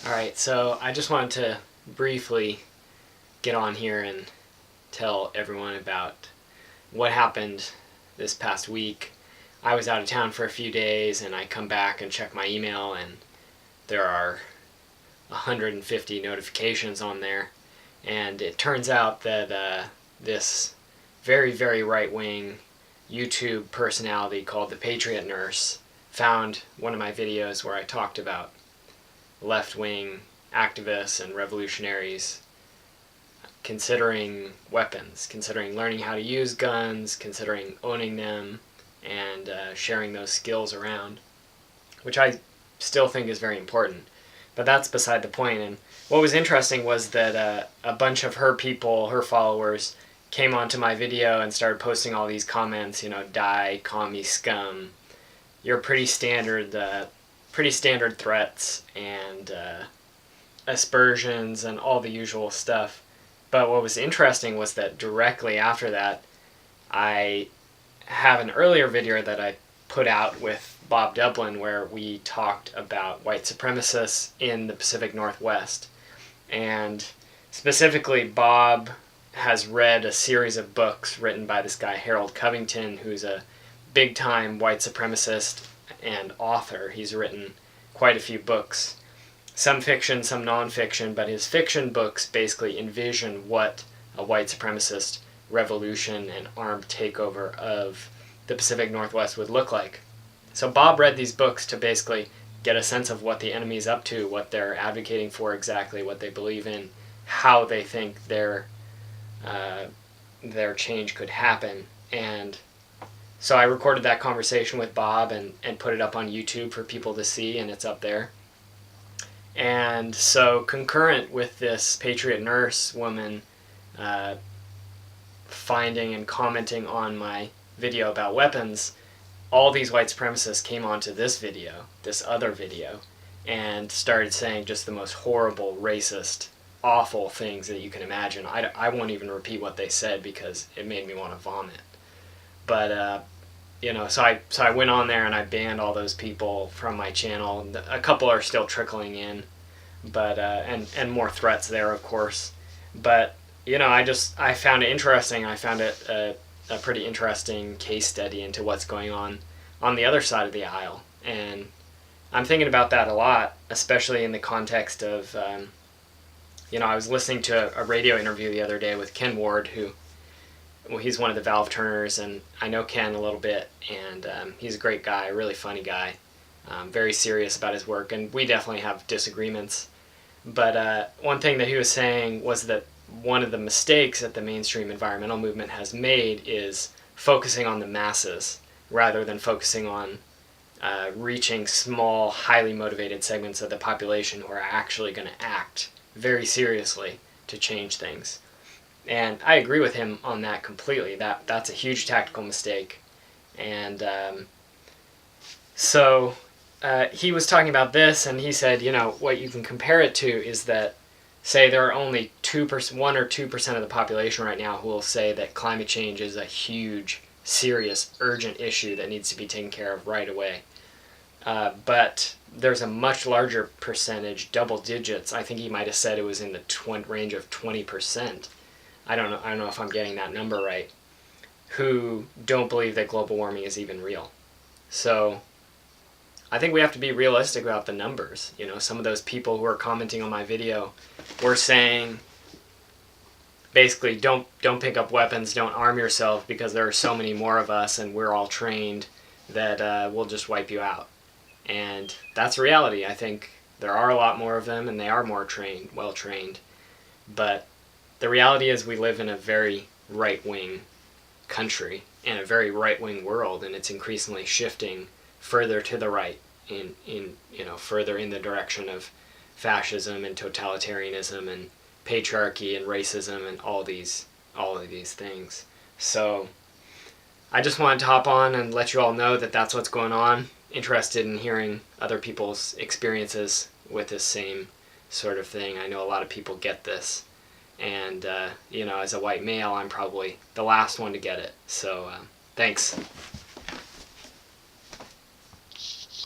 Alright, so I just wanted to briefly get on here and tell everyone about what happened this past week. I was out of town for a few days and I come back and check my email and there are 150 notifications on there, and it turns out that this very, very right-wing YouTube personality called the Patriot Nurse found one of my videos where I talked about left-wing activists and revolutionaries considering weapons, considering learning how to use guns, considering owning them, and sharing those skills around, which I still think is very important. But that's beside the point. And what was interesting was that a bunch of her people, her followers, came onto my video and started posting all these comments, die, commie scum, your pretty standard threats and aspersions and all the usual stuff. But what was interesting was that directly after that, I have an earlier video that I put out with Bob Dublin where we talked about white supremacists in the Pacific Northwest. And specifically, Bob has read a series of books written by this guy Harold Covington, who's a big-time white supremacist and author. He's written quite a few books, some fiction, some non-fiction, but his fiction books basically envision what a white supremacist revolution and armed takeover of the Pacific Northwest would look like. So Bob read these books to basically get a sense of what the enemy's up to, what they're advocating for exactly, what they believe in, how they think their change could happen. And so I recorded that conversation with Bob and put it up on YouTube for people to see, and it's up there. And so concurrent with this Patriot Nurse woman finding and commenting on my video about weapons, all these white supremacists came onto this video, this other video, and started saying just the most horrible, racist, awful things that you can imagine. I won't even repeat what they said because it made me want to vomit. But so I went on there and I banned all those people from my channel. A couple are still trickling in, but and more threats there, of course. But I found it interesting. I found it a pretty interesting case study into what's going on the other side of the aisle, and I'm thinking about that a lot, especially in the context of I was listening to a radio interview the other day with Ken Ward, he's one of the Valve Turners, and I know Ken a little bit, and he's a great guy, a really funny guy, very serious about his work, and we definitely have disagreements. But one thing that he was saying was that one of the mistakes that the mainstream environmental movement has made is focusing on the masses rather than focusing on reaching small, highly motivated segments of the population who are actually going to act very seriously to change things. And I agree with him on that completely. That's a huge tactical mistake. And so he was talking about this, and he said, what you can compare it to is that, say there are only 1 or 2% of the population right now who will say that climate change is a huge, serious, urgent issue that needs to be taken care of right away. But there's a much larger percentage, double digits. I think he might have said it was in the range of 20%. I don't know if I'm getting that number right, who don't believe that global warming is even real. So I think we have to be realistic about the numbers. Some of those people who are commenting on my video were saying, basically, don't pick up weapons, don't arm yourself because there are so many more of us and we're all trained that we'll just wipe you out. And that's reality. I think there are a lot more of them and they are more well trained. But the reality is we live in a very right-wing country and a very right-wing world, and it's increasingly shifting further to the right, further in the direction of fascism and totalitarianism and patriarchy and racism and all of these things. So I just wanted to hop on and let you all know that that's what's going on. Interested in hearing other people's experiences with this same sort of thing. I know a lot of people get this, and as a white male, I'm probably the last one to get it. So thanks.